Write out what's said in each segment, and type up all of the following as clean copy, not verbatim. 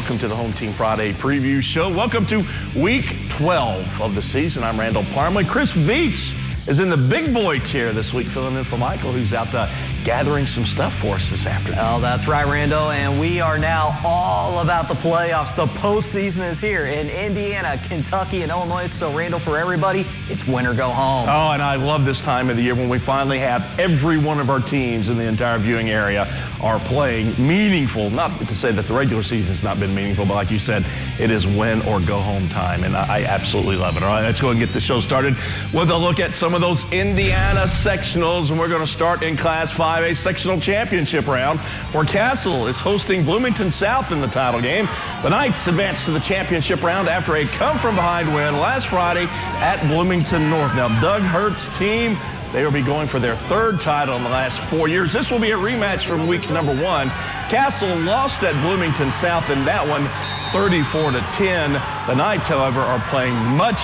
welcome to the Home Team Friday preview show. Welcome to week 12 of the season. I'm Randall Parmley. Chris Veach is in the big boy chair this week, filling in for Michael, who's out gathering some stuff for us this afternoon. Oh, that's right, Randall, and we are now all about the playoffs. The postseason is here in Indiana, Kentucky, and Illinois. So, Randall, for everybody, it's win or go home. Oh, and I love this time of the year when we finally have every one of our teams in the entire viewing area are playing meaningful. Not to say that the regular season's not been meaningful, but like you said, it is win or go home time, and I absolutely love it. All right, let's go and get the show started with a look at some of those Indiana sectionals, and we're going to start in Class 5A sectional championship round, where Castle is hosting Bloomington South in the title game. The Knights advanced to the championship round after a come-from-behind win last Friday at Bloomington North. Now, Doug Hurt's team, they will be going for their third title in the last 4 years. This will be a rematch from week number 1. Castle lost at Bloomington South in that one, 34-10. The Knights, however, are playing much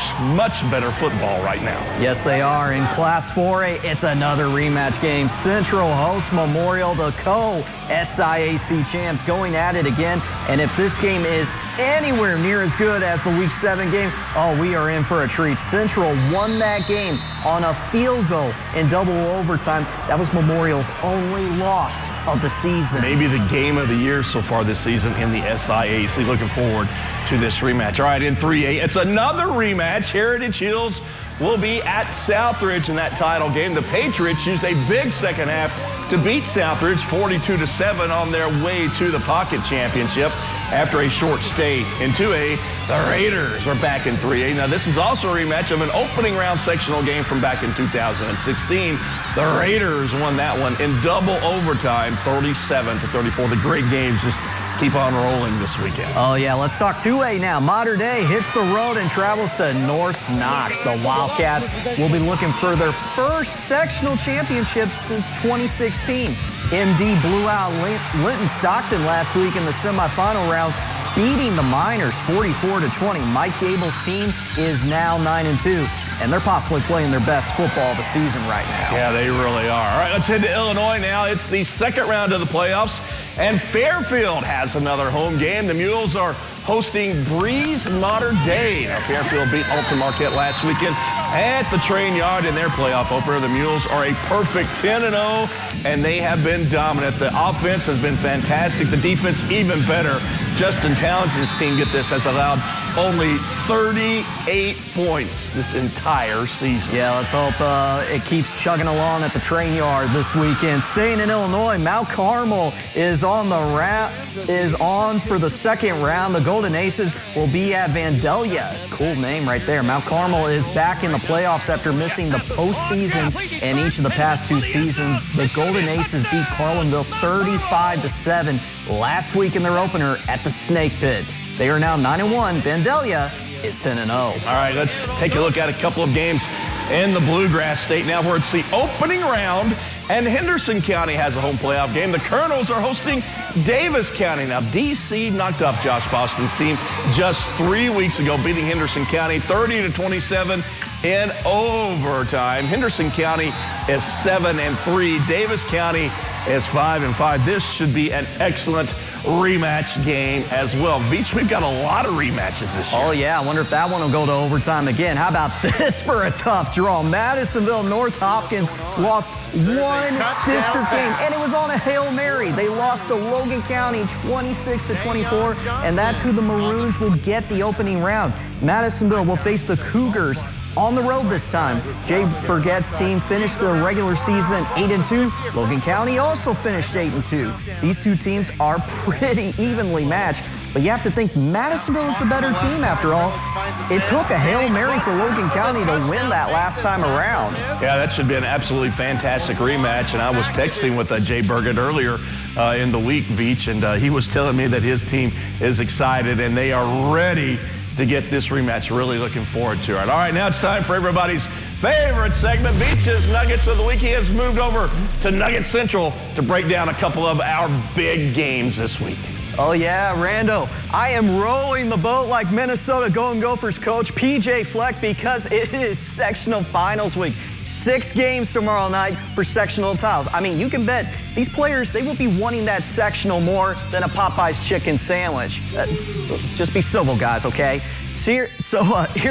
better football right now. Yes, they are. In Class 4A, it's another rematch game. Central hosts Memorial, the co-SIAC champs, going at it again. And if this game is anywhere near as good as the Week 7 game, oh, we are in for a treat. Central won that game on a field goal in double overtime. That was Memorial's only loss of the season. Maybe the game of the year so far this season in the SIAC. Looking forward to this rematch. All right, in 3A, it's another rematch. Heritage Hills will be at Southridge in that title game. The Patriots used a big second half to beat Southridge 42-7 on their way to the Pocket Championship. After a short stay in 2A, the Raiders are back in 3A. Now, this is also a rematch of an opening round sectional game from back in 2016. The Raiders won that one in double overtime, 37-34. The great games just keep on rolling this weekend. Oh, yeah. Let's talk 2A now. Modern Day hits the road and travels to North Knox. The Wildcats will be looking for their first sectional championship since 2016. MD blew out Linton Stockton last week in the semifinal round, beating the Miners 44-20. Mike Gable's team is now 9-2, and they're possibly playing their best football of the season right now. Yeah, they really are. All right, let's head to Illinois now. It's the second round of the playoffs, and Fairfield has another home game. The Mules are hosting Breeze Modern Day. Now, Fairfield beat Alta Marquette last weekend at the Train Yard in their playoff opener. The Mules are a perfect 10-0, and they have been dominant. The offense has been fantastic. The defense even better. Justin Townsend's team, get this, has allowed only 38 points this entire season. Yeah, let's hope it keeps chugging along at the Train Yard this weekend. Staying in Illinois, Mount Carmel is on for the second round. The Golden Aces will be at Vandalia. Cool name right there. Mount Carmel is back in the playoffs after missing the postseason in each of the past 2 seasons. The Golden Aces beat Carlinville 35-7 last week in their opener at the Snake Pit. They are now 9-1. Vandalia is 10-0. All right, let's take a look at a couple of games in the Bluegrass State now, where it's the opening round, and Henderson County has a home playoff game. The Colonels are hosting Davis County. Now, DC knocked off Josh Boston's team just 3 weeks ago, beating Henderson County 30-27 in overtime. Henderson County is 7-3. Davis County is 5-5. This should be an excellent rematch game as well. Beach, we've got a lot of rematches this year. Oh, yeah. I wonder if that one will go to overtime again. How about this for a tough draw? Madisonville North Hopkins lost one district game, and it was on a Hail Mary. They lost to Logan County 26-24, and that's who the Maroons will get the opening round. Madisonville will face the Cougars on the road this time. Jay Burgett's team finished the regular season 8-2. Logan County also finished 8-2. These two teams are pretty evenly matched, but you have to think Madisonville is the better team after all. It took a Hail Mary for Logan County to win that last time around. Yeah, that should be an absolutely fantastic rematch, and I was texting with Jay Burgett earlier in the week, Beach, and he was telling me that his team is excited and they are ready to get this rematch. Really looking forward to it. All right, now it's time for everybody's favorite segment, Beach's Nuggets of the Week. He has moved over to Nugget Central to break down a couple of our big games this week. Oh, yeah, Rando. I am rowing the boat like Minnesota Golden Gophers coach P.J. Fleck because it is sectional finals week. 6 games tomorrow night for sectional titles. I mean, you can bet these players, they will be wanting that sectional more than a Popeye's chicken sandwich. Just be civil, guys, okay? Here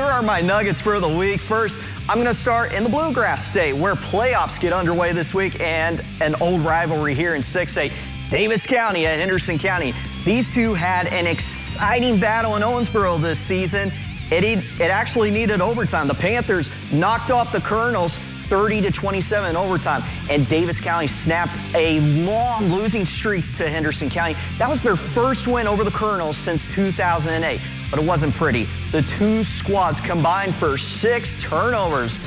are my nuggets for the week. First, I'm going to start in the Bluegrass State, where playoffs get underway this week, and an old rivalry here in 6A. Davis County at Henderson County. These two had an exciting battle in Owensboro this season. It actually needed overtime. The Panthers knocked off the Colonels 30-27 in overtime, and Davis County snapped a long losing streak to Henderson County. That was their first win over the Colonels since 2008, but it wasn't pretty. The two squads combined for 6 turnovers.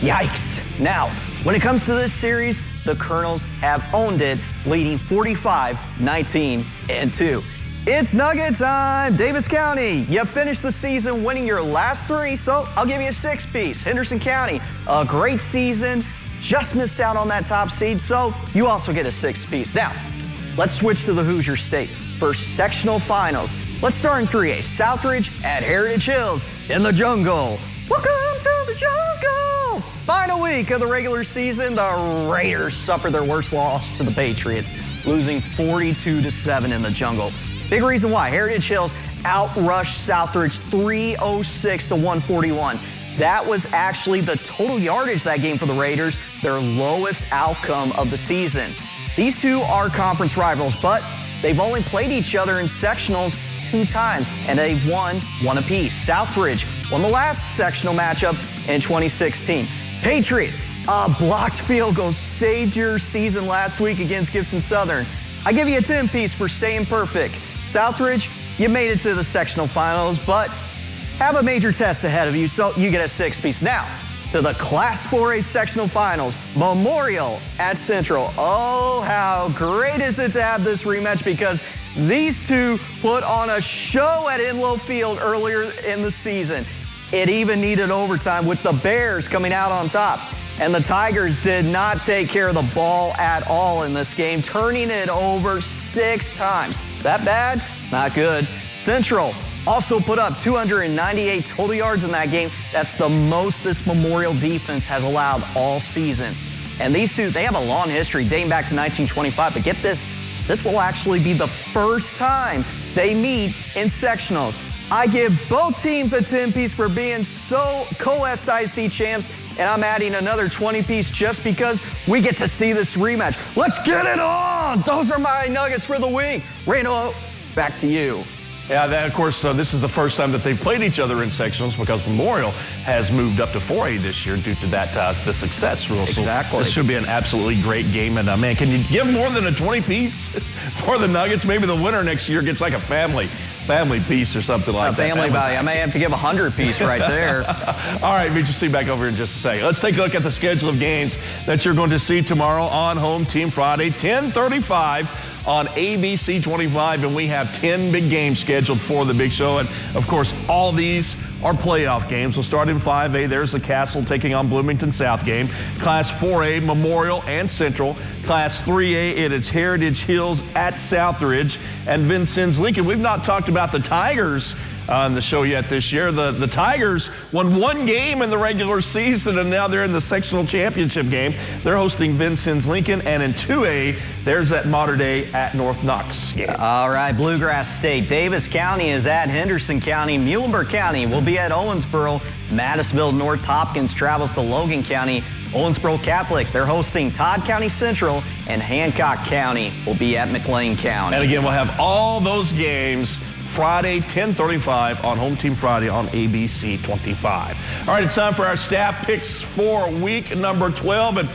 Yikes. Now, when it comes to this series, the Colonels have owned it, leading 45-19-2. It's nugget time. Davis County, you finished the season winning your last 3, so I'll give you a 6-piece. Henderson County, a great season, just missed out on that top seed, so you also get a 6-piece. Now, let's switch to the Hoosier State for sectional finals. Let's start in 3A. Southridge at Heritage Hills in the jungle. Welcome to the jungle. Final week of the regular season, the Raiders suffered their worst loss to the Patriots, losing 42-7 in the jungle. Big reason why, Heritage Hills outrushed Southridge 306-141. That was actually the total yardage that game for the Raiders, their lowest outcome of the season. These two are conference rivals, but they've only played each other in sectionals 2 times, and they've won 1 apiece. Southridge won the last sectional matchup in 2016. Patriots, a blocked field goal saved your season last week against Gibson Southern. I give you a 10-piece for staying perfect. Southridge, you made it to the sectional finals, but have a major test ahead of you, so you get a 6-piece. Now, to the Class 4A sectional finals, Memorial at Central. Oh, how great is it to have this rematch, because these two put on a show at Enlow Field earlier in the season. It even needed overtime with the Bears coming out on top. And the Tigers did not take care of the ball at all in this game, turning it over 6 times. Is that bad? It's not good. Central also put up 298 total yards in that game. That's the most this Memorial defense has allowed all season. And these two, they have a long history dating back to 1925, but get this, this will actually be the first time they meet in sectionals. I give both teams a 10-piece for being so co-SIC champs, and I'm adding another 20-piece just because we get to see this rematch. Let's get it on! Those are my nuggets for the week. Reno, back to you. Yeah, of course, this is the first time that they've played each other in sectionals, because Memorial has moved up to 4A this year due to that the success rule. Exactly. So this should be an absolutely great game. And, man, can you give more than a 20-piece for the Nuggets? Maybe the winner next year gets like a family piece or something like that. Family value. I may have to give a 100-piece right there. All right, Beach, see you back over in just a second. Let's take a look at the schedule of games that you're going to see tomorrow on Home Team Friday, 10:35 on ABC 25, and we have 10 big games scheduled for the big show. And, of course, all these are playoff games. We'll start in 5A. There's the Castle taking on Bloomington South game. Class 4A, Memorial and Central. Class 3A, it is Heritage Hills at Southridge and Vincennes Lincoln. We've not talked about the Tigers on the show yet this year. The Tigers won 1 game in the regular season, and now they're in the sectional championship game. They're hosting Vincennes Lincoln, and in 2A, there's that Mater Dei at North Knox game. All right, Bluegrass State. Davis County is at Henderson County. Muhlenberg County will be at Owensboro. Madisonville North Hopkins travels to Logan County. Owensboro Catholic, they're hosting Todd County Central, and Hancock County will be at McLean County. And again, we'll have all those games Friday, 10:35 on Home Team Friday on ABC 25. All right, it's time for our staff picks for week number 12. And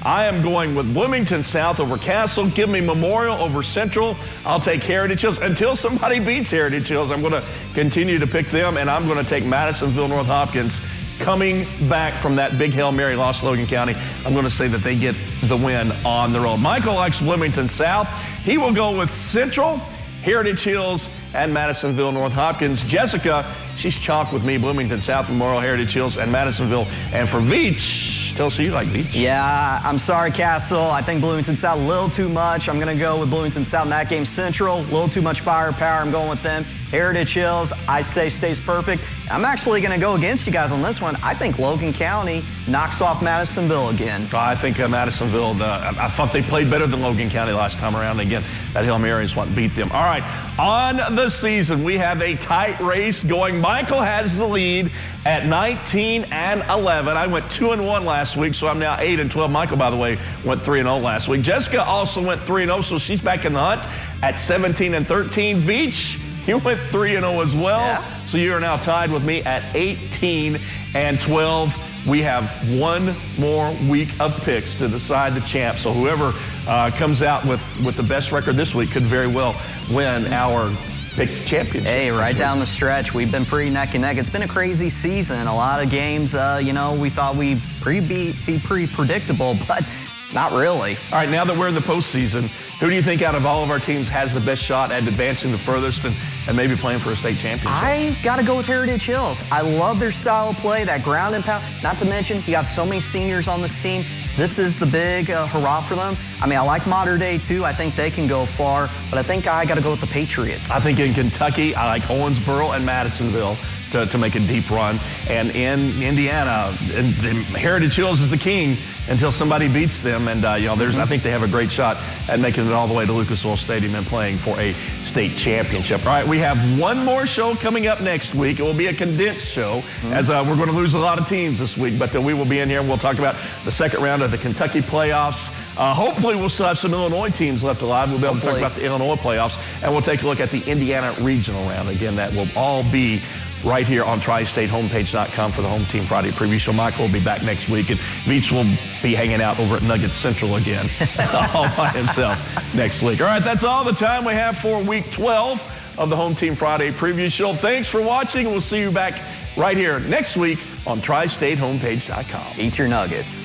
I am going with Bloomington South over Castle. Give me Memorial over Central. I'll take Heritage Hills. Until somebody beats Heritage Hills, I'm going to continue to pick them, and I'm going to take Madisonville North Hopkins. Coming back from that big Hail Mary loss to Logan County, I'm going to say that they get the win on the road. Michael likes Bloomington South. He will go with Central, Heritage Hills, and Madisonville North Hopkins. Jessica, she's chalked with me, Bloomington South, Memorial, Heritage Hills, and Madisonville. And for Veach, tell us who you like, Veach. Yeah, I'm sorry, Castle. I think Bloomington South a little too much. I'm going to go with Bloomington South in that game. Central, a little too much firepower. I'm going with them. Heritage Hills, I say, stays perfect. I'm actually going to go against you guys on this one. I think Logan County knocks off Madisonville again. I think Madisonville, I thought they played better than Logan County last time around. Again, that Hail Mary is what beat them. All right, on the season, we have a tight race going. Michael has the lead at 19-11. I went 2-1 last week, so I'm now 8-12. Michael, by the way, went 3-0 last week. Jessica also went 3-0, so she's back in the hunt at 17-13. Veach, you went 3-0 as well. Yeah. So you are now tied with me at 18-12. We have one more week of picks to decide the champ. So whoever comes out with the best record this week could very well win our pick championship. Hey, right down the stretch, we've been pretty neck and neck. It's been a crazy season. A lot of games, you know, we thought we'd be pretty predictable, but not really. All right, now that we're in the postseason, who do you think out of all of our teams has the best shot at advancing the furthest and maybe playing for a state championship? I got to go with Heritage Hills. I love their style of play, that ground and pound. Not to mention, you got so many seniors on this team. This is the big hurrah for them. I mean, I like Mater Dei, too. I think they can go far, but I think I got to go with the Patriots. I think in Kentucky, I like Owensboro and Madisonville to make a deep run. And in Indiana, Heritage Hills is the king until somebody beats them. And, you know, I think they have a great shot at making it all the way to Lucas Oil Stadium and playing for a state championship. All right, we have one more show coming up next week. It will be a condensed show as we're going to lose a lot of teams this week. But we will be in here and we'll talk about the second round of the Kentucky playoffs. Hopefully we'll still have some Illinois teams left alive. We'll be able to talk about the Illinois playoffs. And we'll take a look at the Indiana regional round. Again, that will all be right here on TriStateHomepage.com for the Home Team Friday preview show. Michael will be back next week, and Veach will be hanging out over at Nugget Central again all by himself next week. All right, that's all the time we have for Week 12 of the Home Team Friday preview show. Thanks for watching, and we'll see you back right here next week on TriStateHomepage.com. Eat your nuggets.